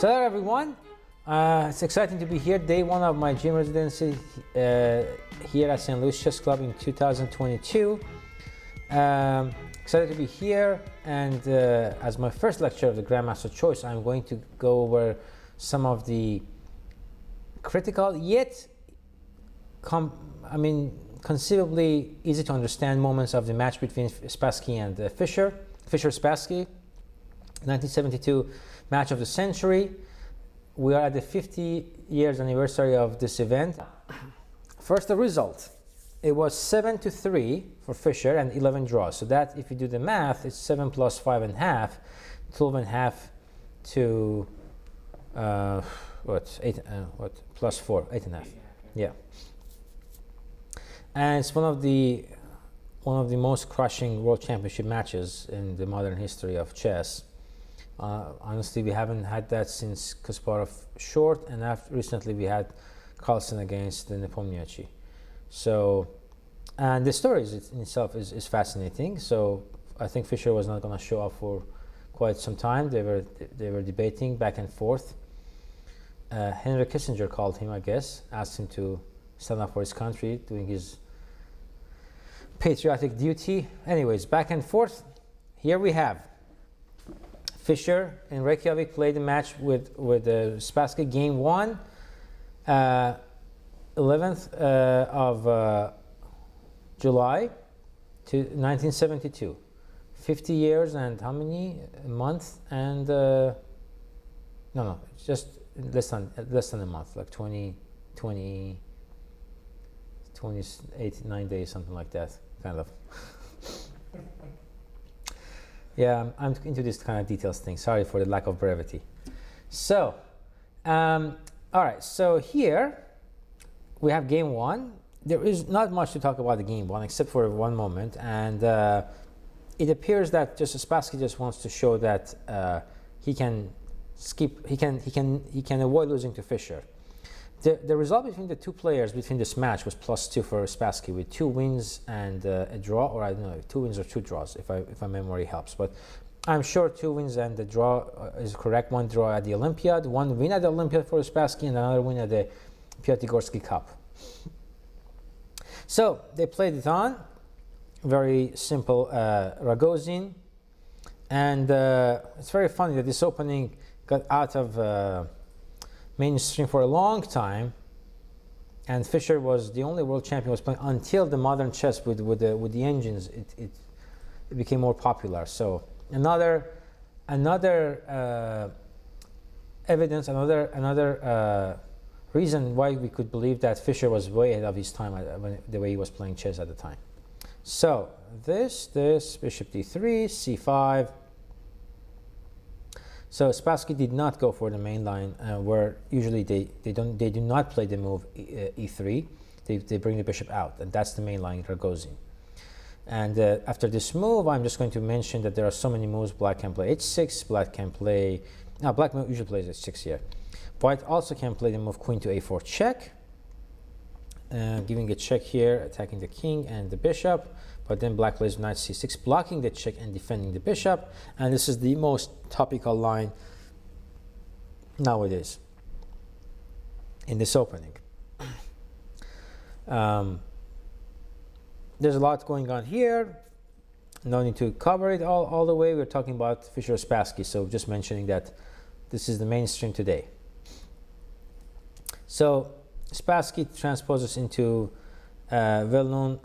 So hello everyone, it's exciting to be here, day one of my gym residency here at St. Louis Chess Club in 2022. Excited to be here, and as my first lecture of the Grandmaster Choice, I'm going to go over some of the critical yet conceivably easy to understand moments of the match between Spassky and Fischer. Fischer-Spassky, 1972 match of the century. We are at the 50 years anniversary of this event. First, the result. It was 7-3 for Fischer and 11 draws. So that, if you do the math, it's 7 plus 5.5, 12.5 to plus 4, 8.5. Yeah. And it's one of the most crushing world championship matches in the modern history of chess. Honestly, we haven't had that since Kasparov short, and recently we had Carlsen against the Nepomniachtchi. So, and the story in itself is fascinating. So I think Fischer was not going to show up for quite some time. They were debating back and forth. Henry Kissinger called him, I guess, asked him to stand up for his country, doing his patriotic duty. Anyways, back and forth. Here we have Fischer in Reykjavik played the match with Spassky, game 1, 11th of July to 1972. 50 years and how many months? And just less than a month, like 28, 9 days, something like that, kind of. Yeah, I'm into this kind of details thing. Sorry for the lack of brevity. So, all right. So here we have game 1. There is not much to talk about the game 1 except for one moment, and it appears that just Spassky just wants to show that he can avoid losing to Fischer. The result between the two players between this match was +2 for Spassky, with 2 wins and a draw, or I don't know, 2 wins or 2 draws, if my memory helps. But I'm sure 2 wins and the draw is correct. 1 draw at the Olympiad, 1 win at the Olympiad for Spassky, and another win at the Piatigorsky Cup. So they played it on, very simple Ragozin, and it's very funny that this opening got out of mainstream for a long time, and Fischer was the only world champion was playing until the modern chess with the engines. It became more popular. So another evidence, another reason why we could believe that Fischer was way ahead of his time the way he was playing chess at the time. So this bishop d3, c5. So Spassky did not go for the main line, where usually they do not play the move e3. They bring the bishop out, and that's the main line Ragozin. And after this move, I'm just going to mention that there are so many moves. Black can play h6. Black can play. Now black usually plays h6 here. White also can play the move queen to a4 check, giving a check here, attacking the king and the bishop. But then black plays knight c6, blocking the check and defending the bishop. And this is the most topical line nowadays in this opening. There's a lot going on here. No need to cover it all the way. We're talking about Fischer-Spassky, so just mentioning that this is the mainstream today. So Spassky transposes into well-known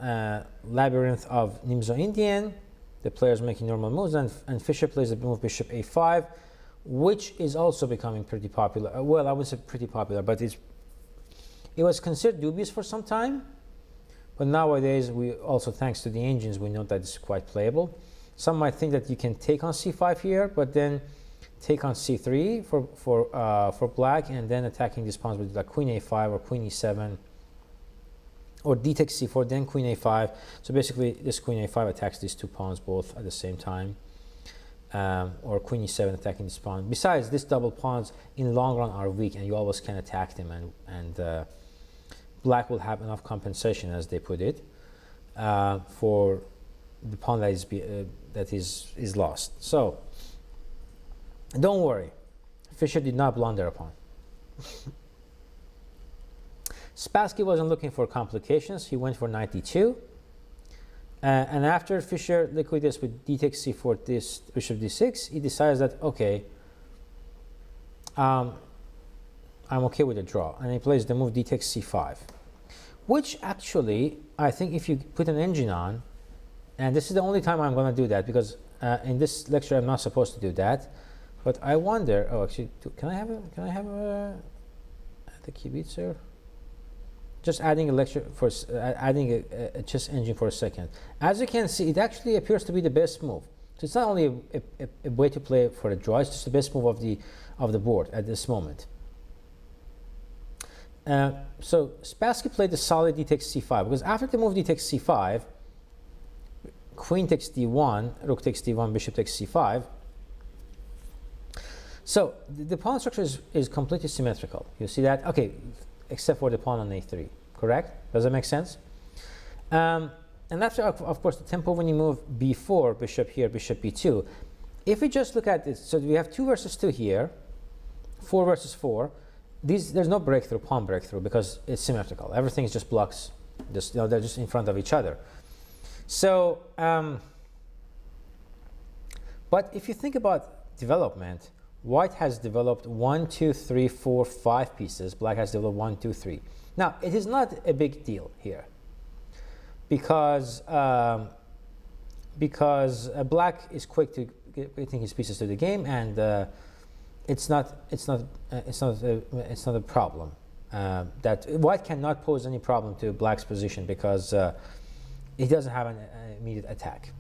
labyrinth of Nimzo-Indian. The players making normal moves, and Fischer plays the move bishop a5, which is also becoming pretty popular. Well, I wouldn't say pretty popular, but it was considered dubious for some time. But nowadays, we also, thanks to the engines, we know that it's quite playable. Some might think that you can take on c5 here, but then take on c3 for black, and then attacking these pawns with like queen a5 or queen e7. Or d takes c4, then queen a5. So basically, this queen a5 attacks these 2 pawns both at the same time. Or queen e7 attacking this pawn. Besides, these double pawns in the long run are weak, and you always can attack them. And black will have enough compensation, as they put it, for the pawn that is lost. So don't worry. Fischer did not blunder upon. Spassky wasn't looking for complications. He went for knight d2. And after Fischer liquidates with d takes c4, this bishop d6, he decides that, okay, I'm okay with a draw. And he plays the move d takes c5, which actually, I think if you put an engine on, and this is the only time I'm going to do that, because in this lecture I'm not supposed to do that, but I wonder, oh, actually, can I have the kibitzer? Just adding a lecture for adding a chess engine for a second. As you can see, it actually appears to be the best move. So it's not only a way to play for a draw; it's just the best move of the board at this moment. So Spassky played the solid d takes c5, because after the move d takes c5, queen takes d1, rook takes d1, bishop takes c5. So the pawn structure is completely symmetrical. You see that? Okay. Except for the pawn on a3, correct? Does that make sense? And after, of course, the tempo when you move b4, bishop here, bishop b2. If we just look at this, so we have 2 versus 2 here, 4 versus 4. There's no breakthrough, pawn breakthrough, because it's symmetrical. Everything just blocks, they're just in front of each other. So, but if you think about development, White has developed 1, 2, 3, 4, 5 pieces. Black has developed 1, 2, 3. Now, it is not a big deal here, because Black is quick to getting his pieces to the game, and it's not a problem. That White cannot pose any problem to Black's position, because he doesn't have an immediate attack.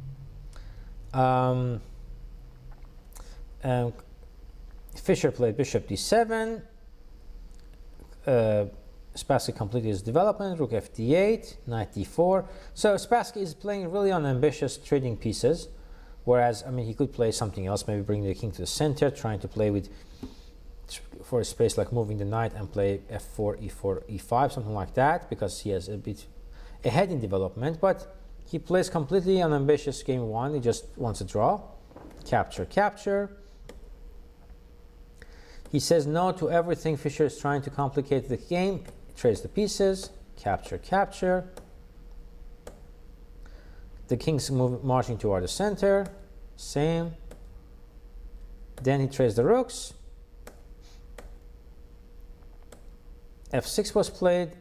Fischer played bishop d7. Spassky completed his development. Rook f d8, knight d4. So Spassky is playing really on ambitious trading pieces, whereas, I mean, he could play something else, maybe bring the king to the center, trying to play with for a space like moving the knight and play f4, e4, e5, something like that, because he has a bit ahead in development. But he plays completely unambitious game 1. He just wants a draw. Capture, capture. He says no to everything. Fischer is trying to complicate the game. He trades the pieces. Capture, capture. The king's marching toward the center. Same. Then he trades the rooks. f6 was played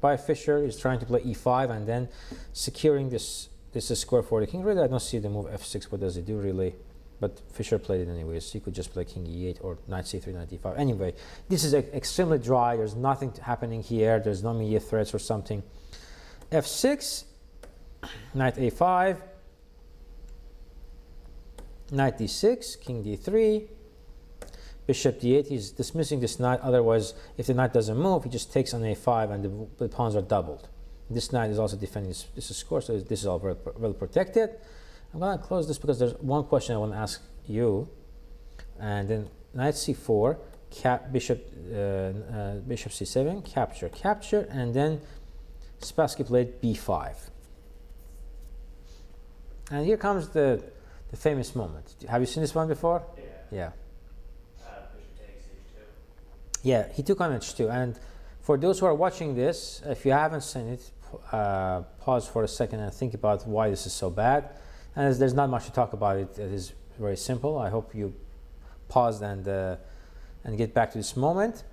by Fischer. He's trying to play e5 and then securing this. This is square for the king. Really, I don't see the move f6. What does it do, really? But Fischer played it anyways. He could just play king e8 or knight c3, knight d5. Anyway, this is extremely dry. There's nothing happening here. There's no immediate threats or something. f6, knight a5, knight d6, king d3, bishop d8. He's dismissing this knight. Otherwise, if the knight doesn't move, he just takes on a5 and the pawns are doubled. This knight is also defending this score, so this is all well protected. I'm going to close this because there's one question I want to ask you. And then knight c4, bishop c7, capture, capture, and then Spassky played b5. And here comes the famous moment. Have you seen this one before? Yeah. Bishop takes h2. Yeah, he took on h2. And for those who are watching this, if you haven't seen it, pause for a second and think about why this is so bad. And there's not much to talk about it. It is very simple. I hope you pause and get back to this moment.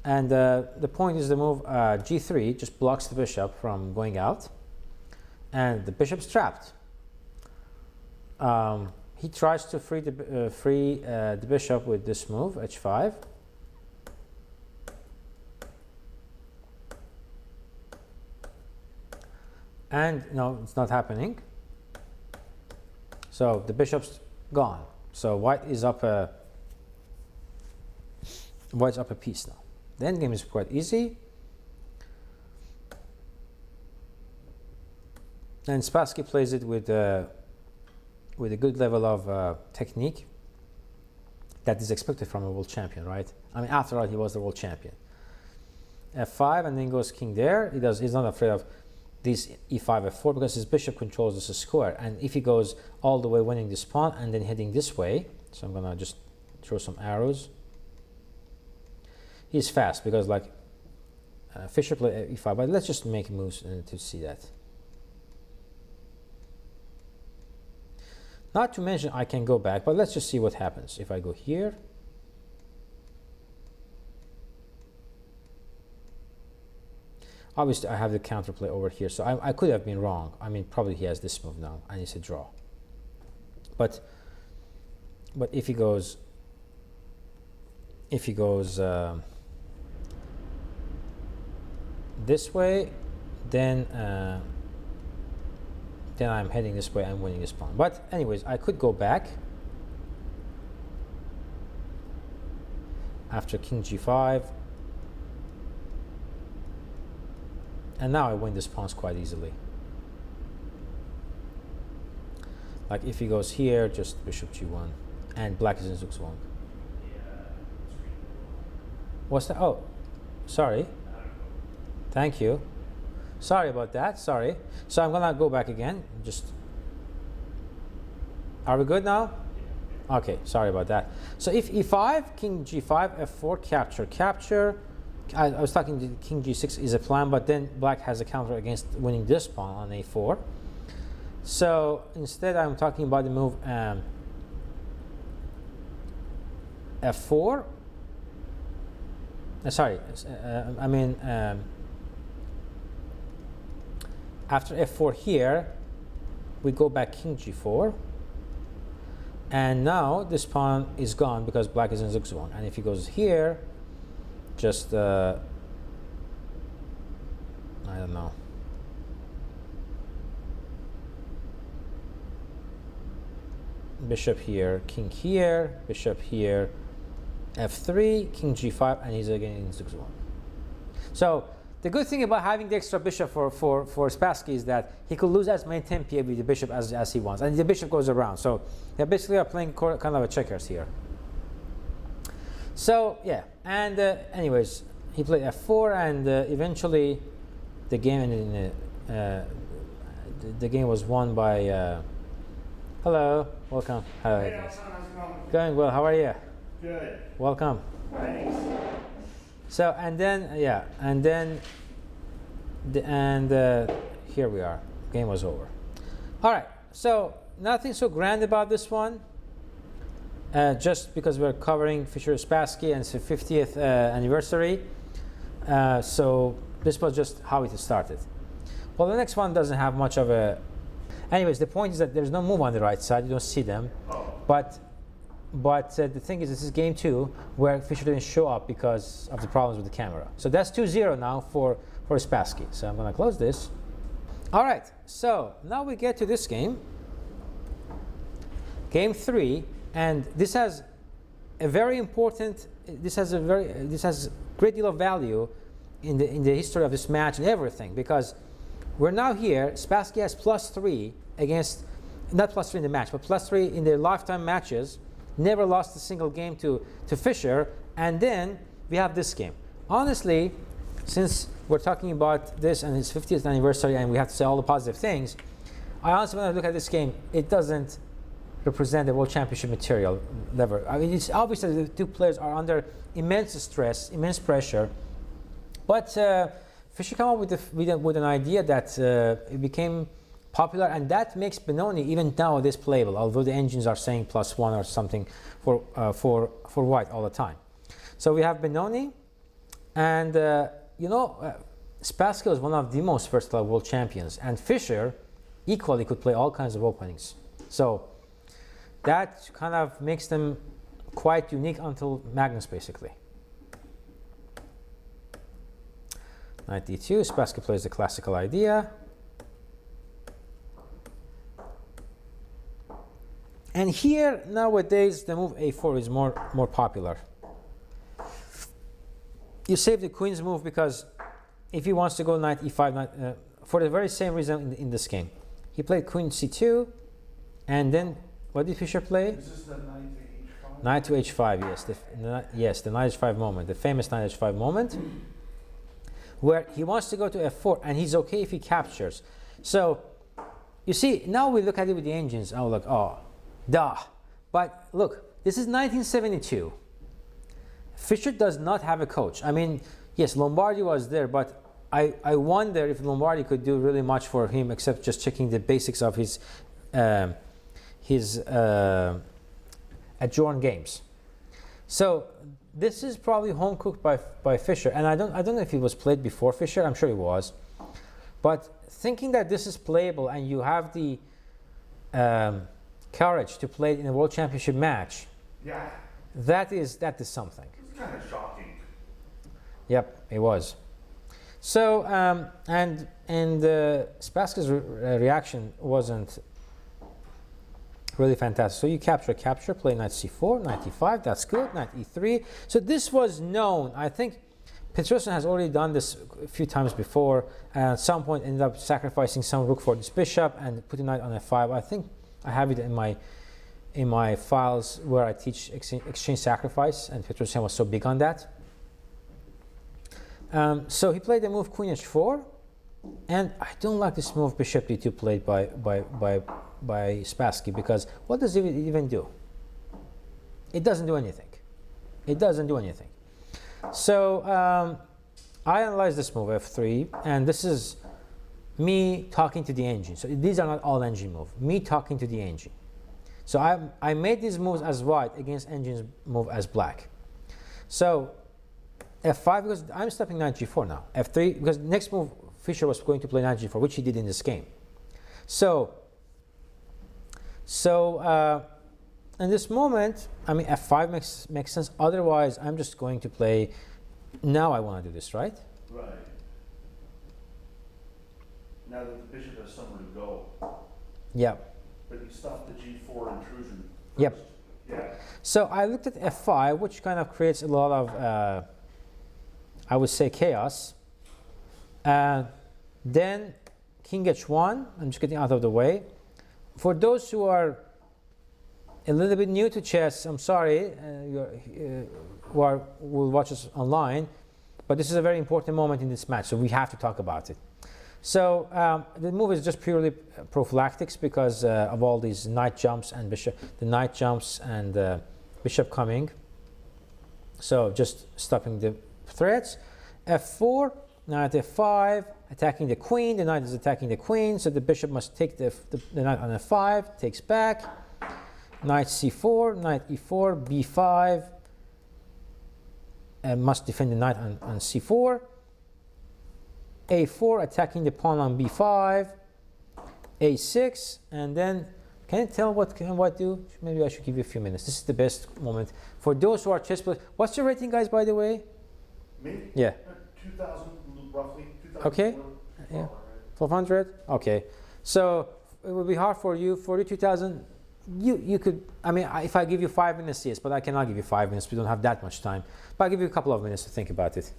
And the point is the move g3 just blocks the bishop from going out, and the bishop's trapped. He tries to free the bishop with this move, h5. And no, it's not happening. So the bishop's gone. So white is up a piece now. The endgame is quite easy. And Spassky plays it with a good level of technique that is expected from a world champion, right? I mean, after all, he was the world champion. f5, and then goes king there. He's not afraid of this e5, f4, because his bishop controls this square. And if he goes all the way winning this pawn and then heading this way, so I'm going to just throw some arrows. He's fast because like Fischer played e5, but let's just make moves to see that. Not to mention I can go back, but let's just see what happens if I go here. Obviously I have the counterplay over here, so I could have been wrong. I mean, probably he has this move now and it's a draw. But if he goes this way, then I'm heading this way, I'm winning this pawn. But anyways, I could go back after king g5, and now I win this pawns quite easily. Like if he goes here, just bishop g1, and black is in zugzwang. What's that? Oh, sorry. Thank you. Sorry about that. Sorry. So I'm gonna go back again. Just. Are we good now? Okay. Sorry about that. So if e5, king g5, f4, capture, capture. I was talking king g6 is a plan, but then black has a counter against winning this pawn on a4. So instead, I'm talking about the move f4. Sorry. I mean. After f4 here, we go back king g4, and now this pawn is gone because black is in zugzwang. And if he goes here, just I don't know. Bishop here, king here, bishop here, f3, king g5, and he's again in zugzwang. So the good thing about having the extra bishop for Spassky is that he could lose as many tempi with the bishop as he wants, and the bishop goes around. So they basically are playing kind of a checkers here. So yeah, and anyways, he played f4, and eventually the game the game was won by. Hello, welcome. Hello. Hey, how's it going? Going well. How are you? Good. Welcome. Thanks. So and then yeah, and then here we are. Game was over. All right. So nothing so grand about this one. Just because we're covering Fischer Spassky and it's the 50th anniversary. So this was just how it started. Well, the next one doesn't have much of a. Anyways, the point is that there's no move on the right side. You don't see them. Oh. But the thing is, this is game 2 where Fischer didn't show up because of the problems with the camera. So that's 2-0 now for Spassky. So I'm going to close this. All right. So now we get to this game. Game 3. And this has a very important. This has a great deal of value in the history of this match and everything, because we're now here. Spassky has +3 against, not +3 in the match, but +3 in their lifetime matches. Never lost a single game to Fischer. And then we have this game. Honestly, since we're talking about this and his 50th anniversary, and we have to say all the positive things, I honestly, when I look at this game, it doesn't represent the World Championship material level. I mean, it's obvious that the two players are under immense stress, immense pressure. But Fischer came up with an idea that it became popular, and that makes Benoni even nowadays playable. Although the engines are saying +1 or something for white all the time. So we have Benoni, and Spassky was one of the most versatile world champions, and Fischer equally could play all kinds of openings. So that kind of makes them quite unique until Magnus, basically. Knight d2, Spassky plays the classical idea. And here, nowadays, the move a4 is more popular. You save the queen's move because if he wants to go knight e5, for the very same reason in this game. He played queen c2, and then what did Fischer play? Is this the Knight to h5, yes. The knight h5 moment, the famous knight h5 moment, where he wants to go to f4, and he's okay if he captures. So, you see, now we look at it with the engines, and we're like, oh, duh. But look, this is 1972. Fischer does not have a coach. I mean, yes, Lombardi was there, but I wonder if Lombardi could do really much for him except just checking the basics of his adjourned games. So this is probably home cooked by Fischer, and I don't know if it was played before Fischer. I'm sure it was, but thinking that this is playable and you have the courage to play it in a World Championship match, yeah, that is something. it's kind of shocking. Yep, it was. So and Spassky's reaction wasn't really fantastic. So you capture, play knight c4, knight e5, that's good, knight e3. So this was known. I think Petrosyan has already done this a few times before, and at some point ended up sacrificing some rook for this bishop and putting knight on f5. I think I have it in my files where I teach exchange sacrifice, and Petrosyan was so big on that. So he played the move queen h4, and I don't like this move bishop d2 played by Spassky, because what does it even do? It doesn't do anything. It doesn't do anything. So I analyzed this move f3, and this is me talking to the engine. So these are not all engine moves. Me talking to the engine. So I made these moves as white against engine's move as black. So f5, because I'm stepping knight g4 now. f3, because next move Fischer was going to play knight g4, which he did in this game. So in this moment, I mean, f5 makes sense. Otherwise, I'm just going to play. Now I want to do this, right? Right. Now that the bishop has somewhere to go. Yeah. But you stopped the g4 intrusion first. Yep. Yeah. So I looked at f5, which kind of creates a lot of, I would say, chaos. Then king h1. I'm just getting out of the way. For those who are a little bit new to chess, I'm sorry, who will watch us online, but this is a very important moment in this match, so we have to talk about it. So the move is just purely prophylactics because of all these knight jumps and the knight jumps and bishop coming. So just stopping the threats. f4, knight f5, attacking the queen. The knight is attacking the queen, so the bishop must take the knight on f5, takes back. Knight c4, knight e4, b5, and must defend the knight on c4. a4, attacking the pawn on b5. a6, and then can you tell what can white do? Maybe I should give you a few minutes. This is the best moment for those who are chess players. What's your rating, guys, by the way? Me? Yeah. 2,000 roughly. 2,000. Okay. Yeah. 1,200. Okay. So it would be hard for you. 42,000. You could. I mean, if I give you 5 minutes, yes, but I cannot give you 5 minutes. We don't have that much time. But I'll give you a couple of minutes to think about it.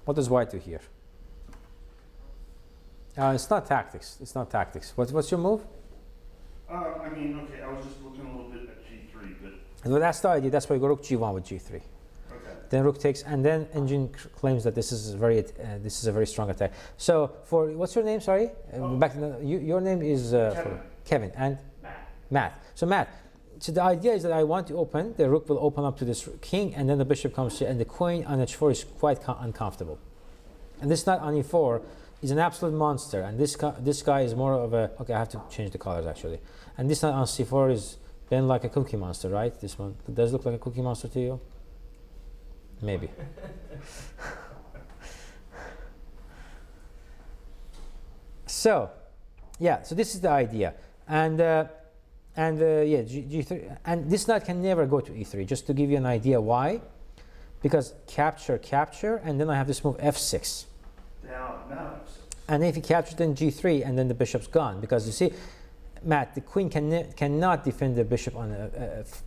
What does white do here? It's not tactics. It's not tactics. What's your move? I mean, okay, I was just looking a little bit at g3, but. Well, that's the idea. That's why you go rook g1 with g3. Okay. Then rook takes, and then engine claims that this is a very strong attack. So for what's your name? Sorry, back to your name is Kevin and Matt. So Matt. So the idea is that I want to open. The rook will open up to this king, and then the bishop comes here, and the queen on h4 is quite uncomfortable. And this knight on e4 is an absolute monster, and this guy is more of a. Okay, I have to change the colors actually. And this knight on c4 is been like a cookie monster, right? This one does look like a cookie monster to you. Maybe. So, yeah. So this is the idea, and yeah, g3, and this knight can never go to e3. Just to give you an idea why, because capture, and then I have this move f6. Now f6. And if he captures, then g3, and then the bishop's gone. Because you see, Matt, the queen cannot defend the bishop on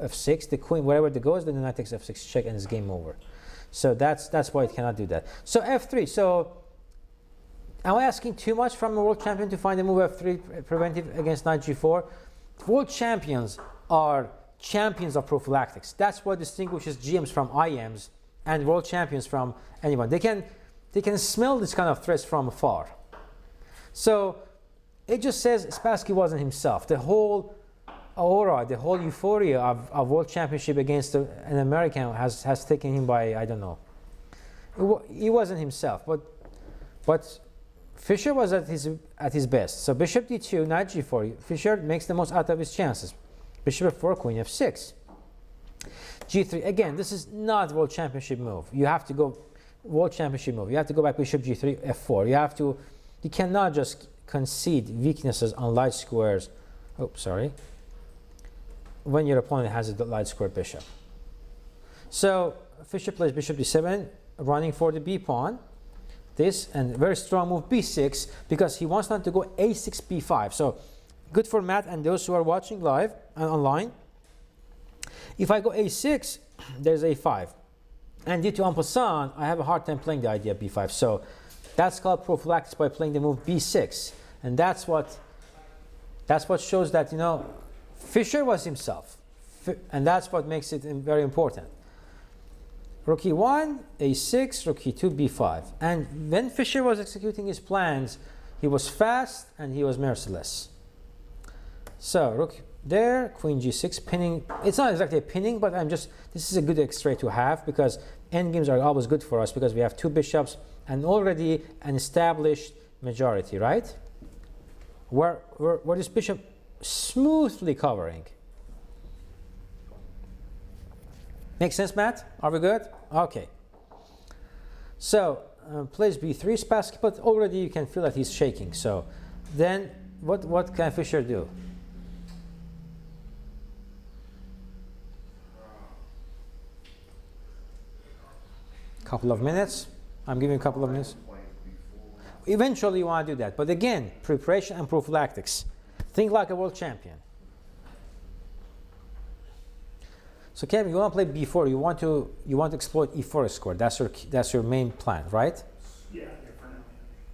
f6. The queen, wherever it goes, then the knight takes f6 check, and it's game over. So that's why it cannot do that. So f3. So am I asking too much from a world champion to find a move f3 preventive against knight g4? World champions are champions of prophylactics. That's what distinguishes GMs from IMs and world champions from anyone. They can smell this kind of threats from afar. So it just says Spassky wasn't himself. The whole aura, the whole euphoria of World Championship against an American has taken him by, I don't know. He wasn't himself, but Fischer was at his best. So bishop d2, knight g4. Fischer makes the most out of his chances. Bishop f4, queen f6. g3. Again, this is not World Championship move. You have to go World Championship move. You have to go back bishop g3, f4. You cannot just concede weaknesses on light squares. Oh, sorry. When your opponent has a light square bishop. So Fischer plays bishop d7, running for the b pawn. This, and very strong move b6, because he wants not to go a6, b5. So good for Matt and those who are watching live and online. If I go a6, there's a5. And due to en passant, I have a hard time playing the idea b5. So that's called prophylaxis by playing the move b6. And that's what shows that, you know, Fischer was himself. And that's what makes it very important. Rook e1, a6, rook e2, b5. And when Fischer was executing his plans, he was fast and he was merciless. So rook there, queen g6, pinning. It's not exactly a pinning, but this is a good extra to have, because endgames are always good for us because we have two bishops and already an established majority, right? Where this bishop smoothly covering. Make sense, Matt? Are we good? Okay. So plays b3, Spassky, but already you can feel that he's shaking. So then what can Fischer do? Couple of minutes. I'm giving a couple of minutes. Eventually you want to do that. But again, preparation and prophylactics. Think like a world champion. So Kevin, you want to play b4. You want to exploit e4 square. That's your main plan, right? Yeah, for now.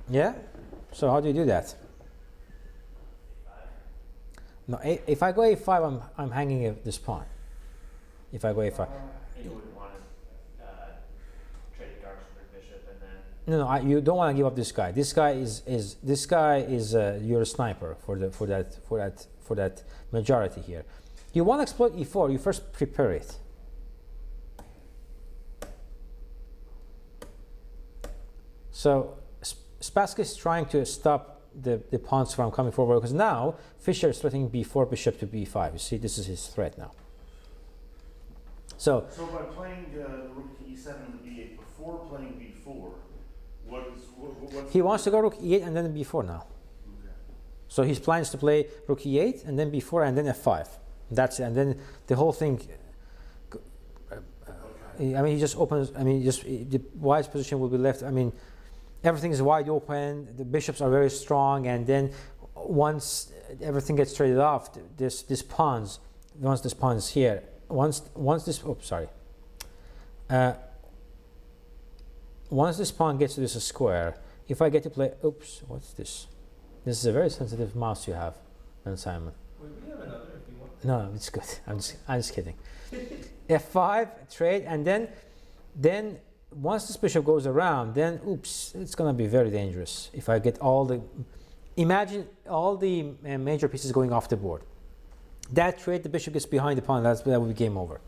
Yeah. So how do you do that? No, if I go a5, I'm hanging this pawn. If I go a5. You wouldn't want to trade a dark squared bishop and then. No, you don't want to give up this guy. This guy is your sniper for that majority here. You want to exploit e4, you first prepare it. So Spassky is trying to stop the pawns from coming forward, because now Fischer is threatening b4, bishop to b5. You see, this is his threat now. So by playing the rook to e7 and the b8 before playing b4, what's he wants to go rook e8 and then b4 now. Okay. So his plan is to play rook e8 and then b4 and then f5. That's it. And then the whole thing. I mean, he just opens. I mean, the white's position will be left. I mean, everything is wide open. The bishops are very strong, and then once everything gets traded off, this pawns. Once this pawn is here, once this. Oops, sorry. Once this pawn gets to this square, if I get to play. Oops, what's this? This is a very sensitive mouse you have, Ben Simon. We have another if you want. No, it's good. I'm just kidding. F5 trade, and then once this bishop goes around, then oops, it's gonna be very dangerous. If I get imagine all the major pieces going off the board. That trade, the bishop gets behind the pawn. That will be game over.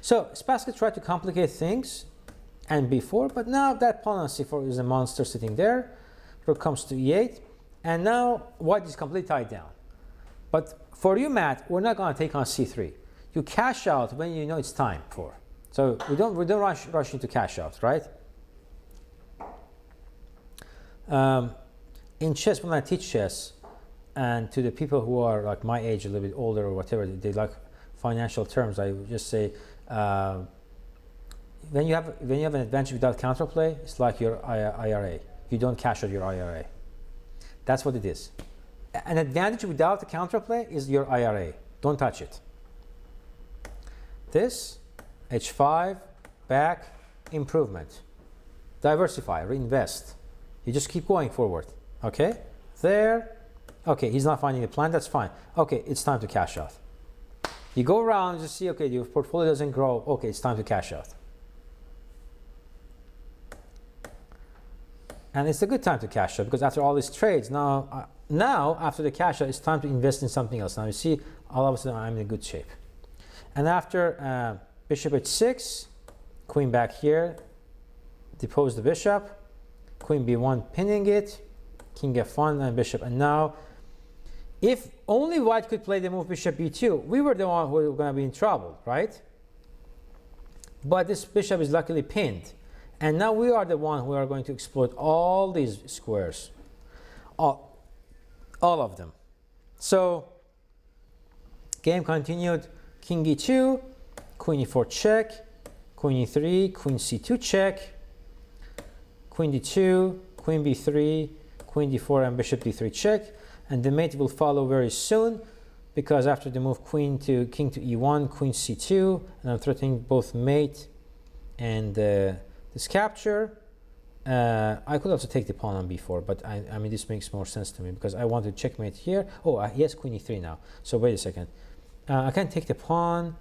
So Spassky tried to complicate things, and b4, but now that pawn on c4 is a monster sitting there. Rook comes to e8, and now white is completely tied down. But for you, Matt, we're not going to take on c3. You cash out when you know it's time for. So we don't rush into cash out, right? In chess, when I teach chess, and to the people who are like my age, a little bit older or whatever, they like financial terms. I would just say, when you have an advantage without counterplay, it's like your IRA. You don't cash out your IRA. That's what it is. An advantage without the counterplay is your IRA. Don't touch it. This, H5, back, improvement. Diversify, reinvest. You just keep going forward. Okay? There. Okay, he's not finding a plan. That's fine. Okay, it's time to cash out. You go around, just see, okay, your portfolio doesn't grow. Okay, it's time to cash out. And it's a good time to cash out, because after all these trades, now now, after the cash out, it's time to invest in something else. Now you see, all of a sudden, I'm in good shape. And after bishop h6, queen back here, depose the bishop, queen b1 pinning it, king f1 and bishop. And now, if only white could play the move bishop b2, we were the one who were going to be in trouble, right? But this bishop is luckily pinned. And now we are the one who are going to exploit all these squares. All of them. So, game continued. King e2, queen e4 check, queen e3, queen c2 check, queen d2, queen b3, queen d4 and bishop d3 check. And the mate will follow very soon, because after the move king to e1, queen c2, and I'm threatening both mate and this capture. I could also take the pawn on b4, but I mean this makes more sense to me because I want to checkmate here. Oh, he has queen e3 now. So wait a second. I can't take the pawn.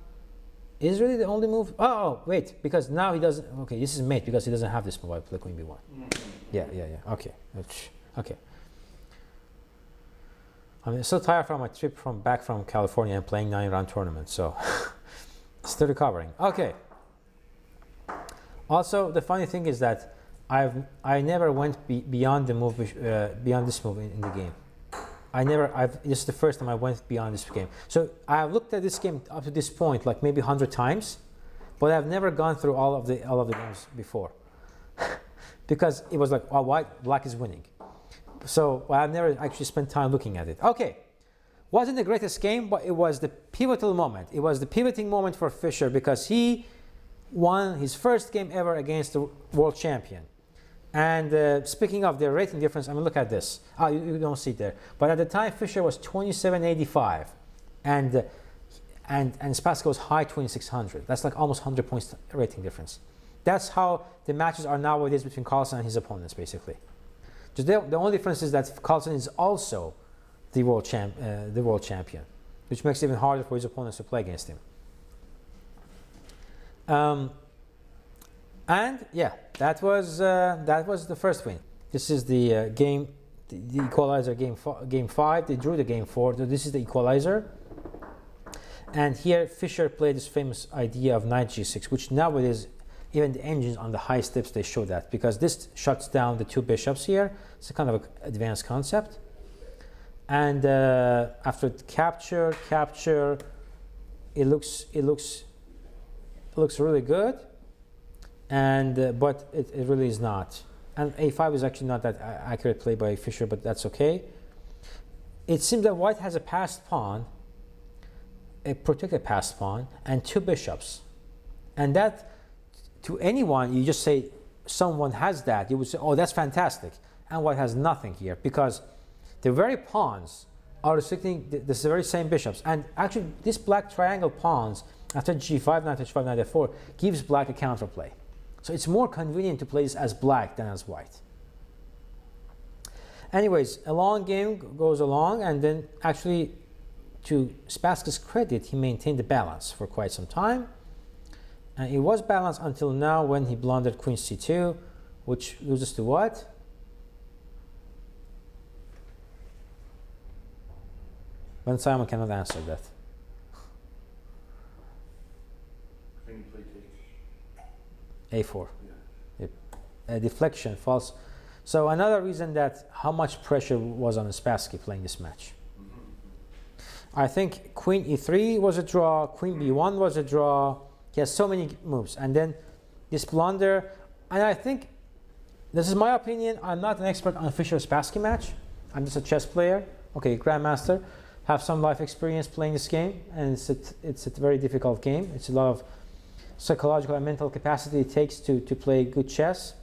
Is really the only move? Oh, wait, because now he doesn't. Okay, this is mate because he doesn't have this move. I play queen b1. Yeah. Okay. Okay. I'm so tired from my trip back from California and playing 9-round tournaments, so still recovering. Okay. Also, the funny thing is that I never went beyond the move beyond this move in the game. This is the first time I went beyond this game. So I've looked at this game up to this point like maybe 100 times, but I've never gone through all of the moves before, because it was like, oh, black is winning. So I've never actually spent time looking at it. Okay, wasn't the greatest game, but it was the pivotal moment. It was the pivoting moment for Fischer because he won his first game ever against the world champion. And speaking of the rating difference, I mean, look at this. Oh, you don't see it there. But at the time, Fischer was 2785, and Spassky was high 2600. That's like almost 100 points rating difference. That's how the matches are nowadays between Carlsen and his opponents, basically. Just the only difference is that Carlsen is also the world champion, which makes it even harder for his opponents to play against him. And yeah, that was the first win. This is the game, the equalizer game 5. They drew the game 4. So this is the equalizer. And here Fischer played this famous idea of knight g6, which nowadays even the engines on the high steps they show that, because this shuts down the two bishops here. It's a kind of an advanced concept. And after capture, it looks really good. And but it really is not. And a5 is actually not that accurate play by Fischer, but that's okay. It seems that white has a passed pawn, a protected passed pawn, and two bishops. And that, to anyone, you just say someone has that, you would say, oh, that's fantastic. And white has nothing here, because the very pawns are restricting the very same bishops. And actually, this black triangle pawns after g5, knight h5, knight f4 gives black a counterplay. So it's more convenient to play this as black than as white. Anyways, a long game goes along, and then actually, to Spassky's credit, he maintained the balance for quite some time. And it was balanced until now when he blundered queen c2, which loses to what? Ben Simon cannot answer that. A4. Yeah. A deflection, false. So another reason that how much pressure was on Spassky playing this match. I think queen e3 was a draw, queen b1 was a draw. He has so many moves. And then this blunder. And I think, this is my opinion, I'm not an expert on Fischer-Spassky match. I'm just a chess player. Okay, Grandmaster. Have some life experience playing this game. And it's a very difficult game. It's a lot of psychological and mental capacity it takes to play good chess.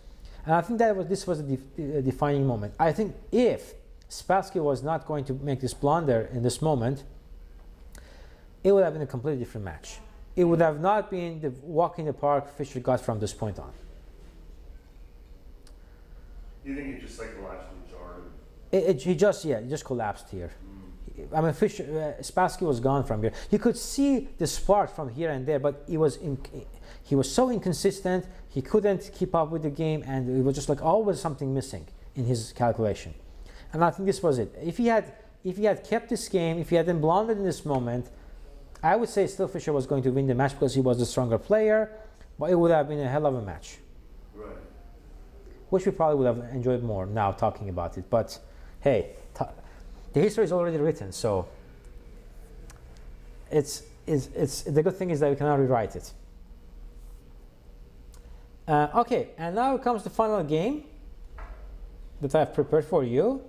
And I think this was a defining moment. I think if Spassky was not going to make this blunder in this moment, it would have been a completely different match. It would have not been the walk in the park Fischer got from this point on. You think it just psychologically jarred? He just collapsed here. I mean, Spassky was gone from here. You could see the spark from here and there, but he was so inconsistent. He couldn't keep up with the game, and it was just like always something missing in his calculation. And I think this was it. If he had kept this game, if he hadn't blundered in this moment, I would say still Fischer was going to win the match because he was the stronger player, but it would have been a hell of a match. Right. Which we probably would have enjoyed more now talking about it. But hey, the history is already written, so it's the good thing is that we cannot rewrite it. Okay, and now comes the final game that I've prepared for you,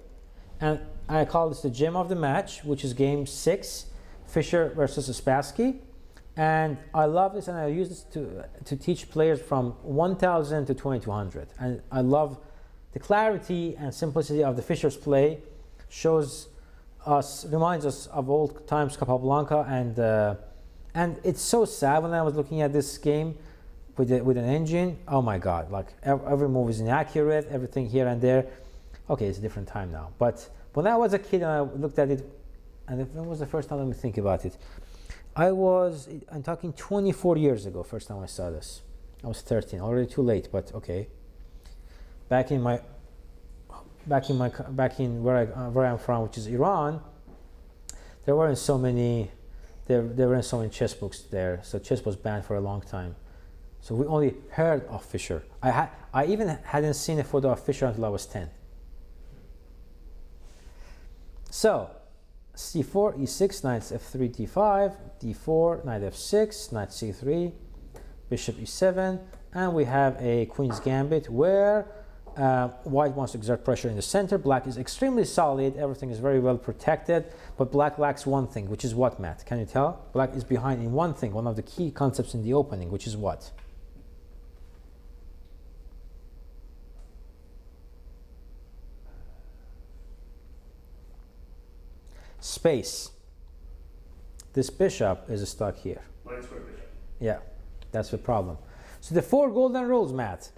and I call this the gem of the match, which is game 6, Fischer versus Spassky. And I love this, and I use this to teach players from 1000 to 2200. And I love the clarity and simplicity of the Fischer's play. Reminds us of old times Capablanca, and it's so sad when I was looking at this game with an engine. Oh my God! Like every move is inaccurate, everything here and there. Okay, it's a different time now. But when I was a kid and I looked at it, and it was the first time, let me think about it. I'm talking 24 years ago, first time I saw this. I was 13, already too late, but okay. Back in where I'm from, which is Iran, there weren't so many chess books there, so chess was banned for a long time. So we only heard of Fischer. I even hadn't seen a photo of Fischer until I was 10. So, c4, e6, knight f3, d5, d4, knight f6, knight c3, bishop e7, and we have a queen's gambit where white wants to exert pressure in the center. Black is extremely solid, everything is very well protected, but black lacks one thing, which is what, Matt? Can you tell? Black is behind in one thing, one of the key concepts in the opening, which is what? Space. This bishop is stuck here. Light square bishop. Yeah, that's the problem. So the 4 golden rules, Matt.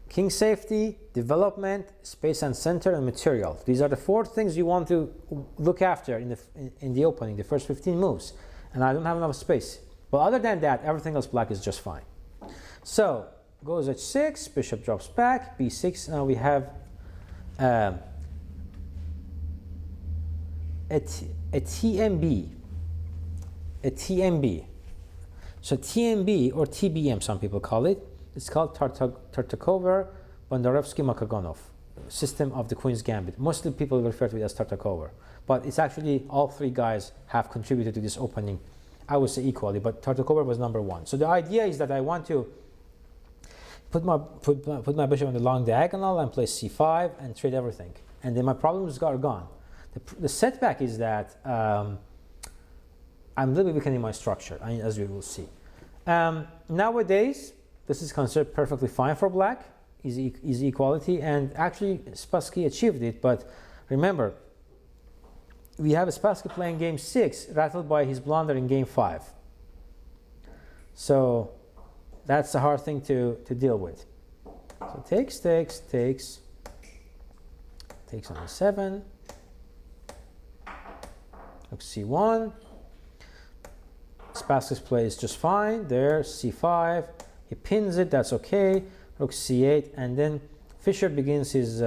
King safety, development, space and center, and material. These are the 4 things you want to look after in the opening, the first 15 moves. And I don't have enough space. But other than that, everything else black is just fine. So, goes h6, bishop drops back, b6. Now we have a TMB. A TMB. So TMB or TBM, some people call it. It's called Tartakover Bondarevsky Makagonov system of the Queen's Gambit. Mostly people refer to it as Tartakover, but it's actually all 3 guys have contributed to this opening. I would say equally, but Tartakover was number 1. So the idea is that I want to put my bishop on the long diagonal and play c5 and trade everything, and then my problems are gone. The setback is that I'm a little bit weakening my structure, as you will see. Nowadays, this is considered perfectly fine for black, easy equality, and actually Spassky achieved it. But remember, we have Spassky playing game 6, rattled by his blunder in game 5. So that's a hard thing to deal with. So takes on e7. Rook c1. Spassky's play is just fine. There, c5. He pins it, that's okay. Rook c8, and then Fischer begins his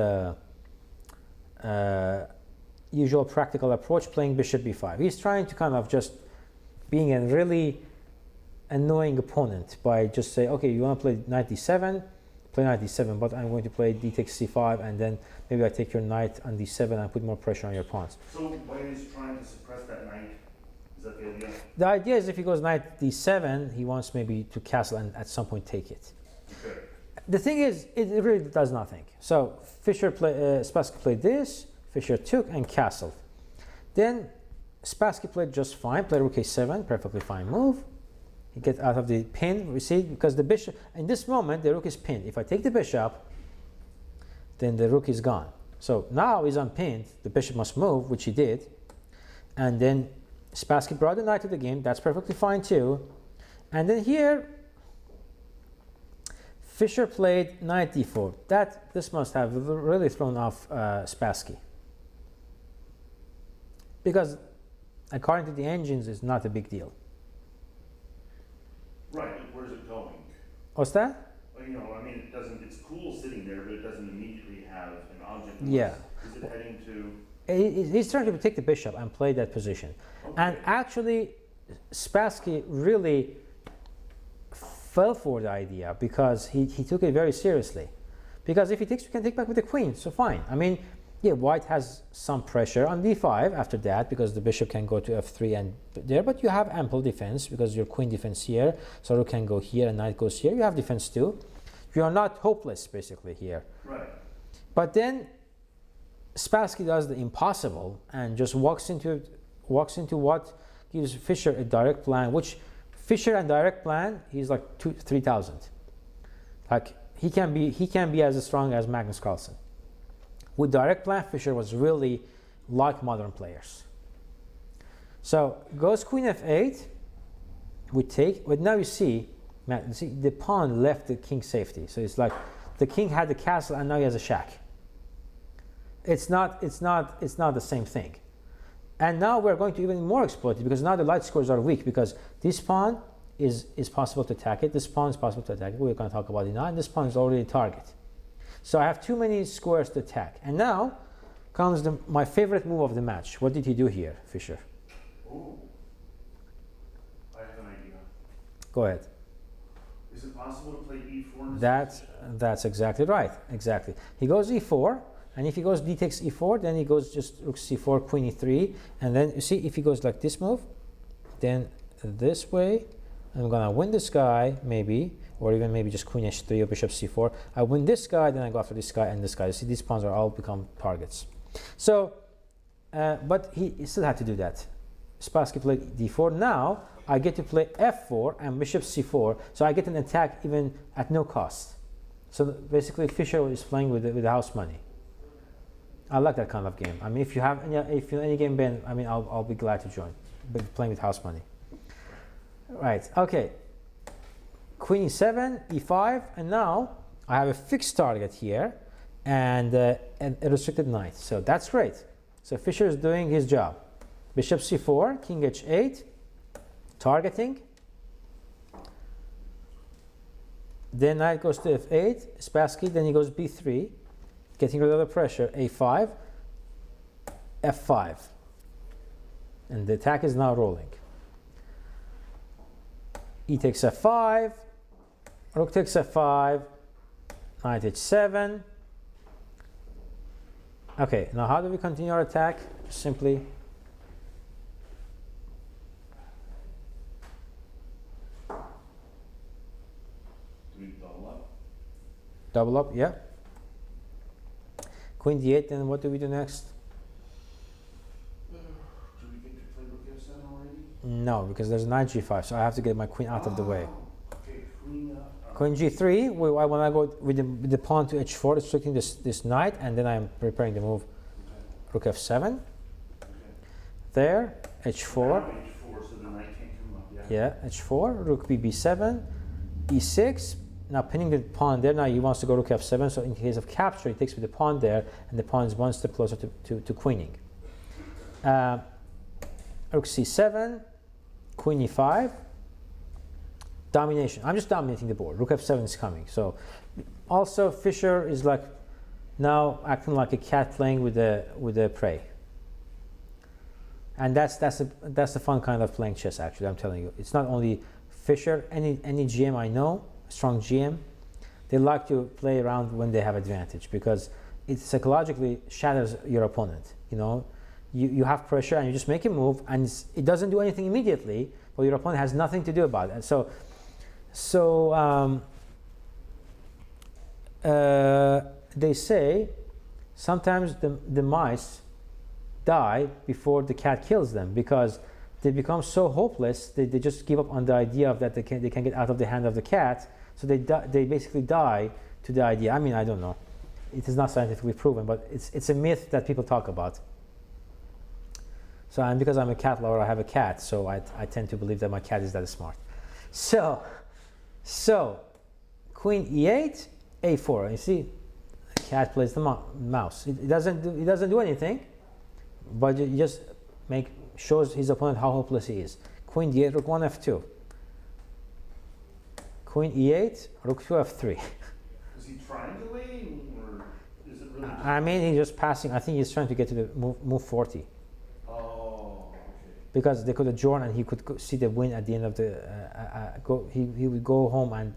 usual practical approach, playing bishop b5. He's trying to kind of just being a really annoying opponent by just say, okay, you want to play knight d7, play knight d7, but I'm going to play d takes c5, and then maybe I take your knight on d7 and put more pressure on your pawns. So why is he trying to suppress that knight? Is that the idea? The idea is if he goes knight d7, he wants maybe to castle and at some point take it. Okay. The thing is, it really does nothing. So Spassky played this, Fischer took and castled. Then Spassky played just fine, played rook a7, perfectly fine move. He gets out of the pin, we see, because the bishop, in this moment, the rook is pinned. If I take the bishop, then the rook is gone. So now he's unpinned, the bishop must move, which he did. And then Spassky brought the knight to the game, that's perfectly fine too. And then here, Fischer played knight d4. This must have really thrown off Spassky. Because according to the engines, it's not a big deal. Right, where's it going? What's that? Well, you know, I mean, it's cool sitting there, but it doesn't immediately have an object. Yeah. Is it heading to He's trying to take the bishop and play that position. Okay. And actually, Spassky really fell for the idea because he took it very seriously. Because if he takes, we can take back with the queen, so fine. I mean, yeah, white has some pressure on d5 after that because the bishop can go to f3 and there, but you have ample defense because your queen defense here, so rook can go here and knight goes here. You have defense too. You are not hopeless basically here. Right. But then Spassky does the impossible and just walks into what gives Fischer a direct plan, which Fischer and direct plan, he's like 3,000. Like he can be as strong as Magnus Carlsen. With direct plan, Fischer was really like modern players. So goes queen f8. We take, but now you see the pawn left the king safety. So it's like the king had the castle and now he has a shack. It's not the same thing. And now we're going to even more exploit it because now the light squares are weak because this pawn is possible to attack it. This pawn is possible to attack it. We're going to talk about it now. And this pawn is already a target. So I have too many squares to attack. And now comes my favorite move of the match. What did he do here, Fischer? Oh, I have an idea. Go ahead. Is it possible to play e4? In this That's exactly right. Exactly. He goes e4. And if he goes d takes e4, then he goes just rook c4, queen e3. And then you see if he goes like this move, then this way, I'm going to win this guy maybe, or even maybe just queen h3 or bishop c4. I win this guy, then I go after this guy and this guy. You see these pawns are all become targets. So, but he still had to do that. Spassky played d4. Now I get to play f4 and bishop c4. So I get an attack even at no cost. So basically Fischer is playing with the house money. I like that kind of game. I mean, if you have any game, Ben, I mean, I'll be glad to join. But playing with house money. Right. Okay. Queen e7, e5, and now I have a fixed target here, and a restricted knight. So that's great. So Fischer is doing his job. Bishop c4, king h8, targeting. Then knight goes to f8, Spassky. Then he goes b3. Getting rid of the pressure, a5, f5. And the attack is now rolling. E takes f5, rook takes f5, knight h7. Okay, now how do we continue our attack? Just simply Do we double up? double up, yeah. Queen d8, then what do we do next? Do we get to play rook f7 already? No, because there's knight g5, so I have to get my queen out of the way. Okay, queen up. Queen g3, when I go with the pawn to h4, restricting this knight, and then I'm preparing the move rook f7. Okay. There, h4. Now h4, so the knight can't come up. Yeah, h4, rook b7, e6. Now pinning the pawn there, now he wants to go rook f7, so in case of capture, he takes with the pawn there, and the pawn is one step closer to queening. Rook c7, queen e5, domination. I'm just dominating the board. Rook f7 is coming. So also Fischer is like now acting like a cat playing with the prey. And that's the fun kind of playing chess, actually, I'm telling you. It's not only Fischer, any GM I know, strong GM, they like to play around when they have advantage because it psychologically shatters your opponent. You know, you have pressure and you just make a move and it doesn't do anything immediately, but your opponent has nothing to do about it. And so they say sometimes the mice die before the cat kills them because they become so hopeless they just give up on the idea of that they can get out of the hand of the cat. So they basically die to the idea. I mean, I don't know. It is not scientifically proven, but it's a myth that people talk about. So, and because I'm a cat lover, I have a cat, so I tend to believe that my cat is that smart. So queen e8, a4. You see, the cat plays the mouse. It doesn't do anything, but it just shows his opponent how hopeless he is. Queen d8, rook 1 f2. Queen e8, rook 2 f3. Is he triangulating, or is it really I mean, he's just passing. I think he's trying to get to the move 40. Oh, okay. Because they could adjourn and he could see the win at the end of the he would go home, and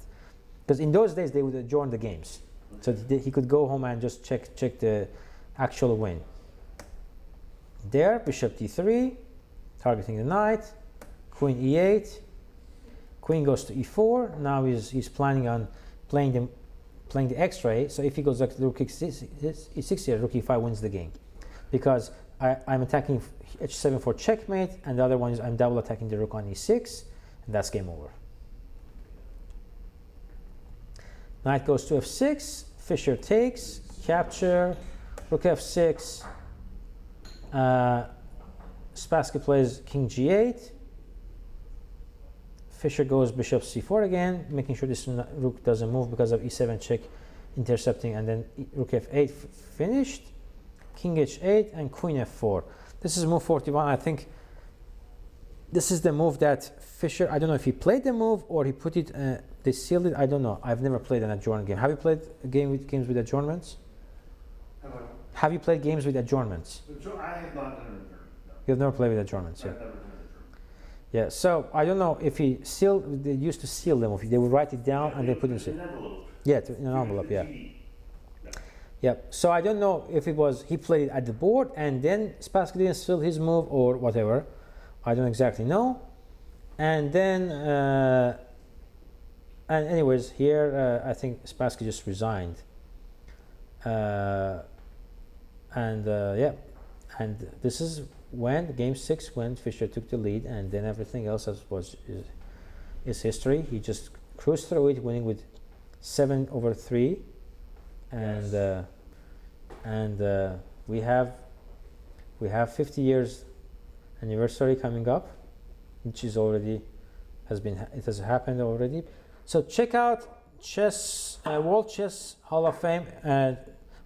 because in those days they would adjourn the games, so he could go home and just check the actual win. There, bishop d3, targeting the knight, queen e8, queen goes to e4. Now he's planning on playing the x-ray. So if he goes like rook e6 here, rook e5 wins the game, because I'm attacking h7 for checkmate, and the other one is I'm double attacking the rook on e6, and that's game over. Knight goes to f6, Fischer takes, capture, rook f6, Spassky plays king g8, Fischer goes bishop c4 again, making sure this rook doesn't move because of e7 check intercepting, and then rook f8 finished, king h8, and queen f4. This is move 41. I think this is the move that Fischer, I don't know if he played the move or he put it, they sealed it, I don't know. I've never played an adjourned game. Have you played games with adjournments? Have you played games with adjournments? I have not done it. No. You've never played with adjournments, yeah. I've never done it. Yeah, so I don't know if he sealed, they used to seal them, they would write it down and they put it in. An envelope. Yeah, in an envelope, yeah. GD. Yeah, so I don't know if it was he played it at the board and then Spassky didn't seal his move or whatever. I don't exactly know. And then, and anyways, here I think Spassky just resigned. Yeah, and this is when game 6, when Fischer took the lead, and then everything else is history. He just cruised through it, winning with 7/3, and yes. We have 50 years anniversary coming up, which is already it has happened already. So check out World Chess Hall of Fame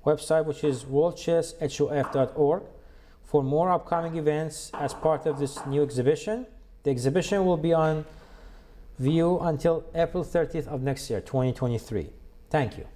website, which is worldchesshof.org, for more upcoming events as part of this new exhibition. The exhibition will be on view until April 30th of next year, 2023. Thank you.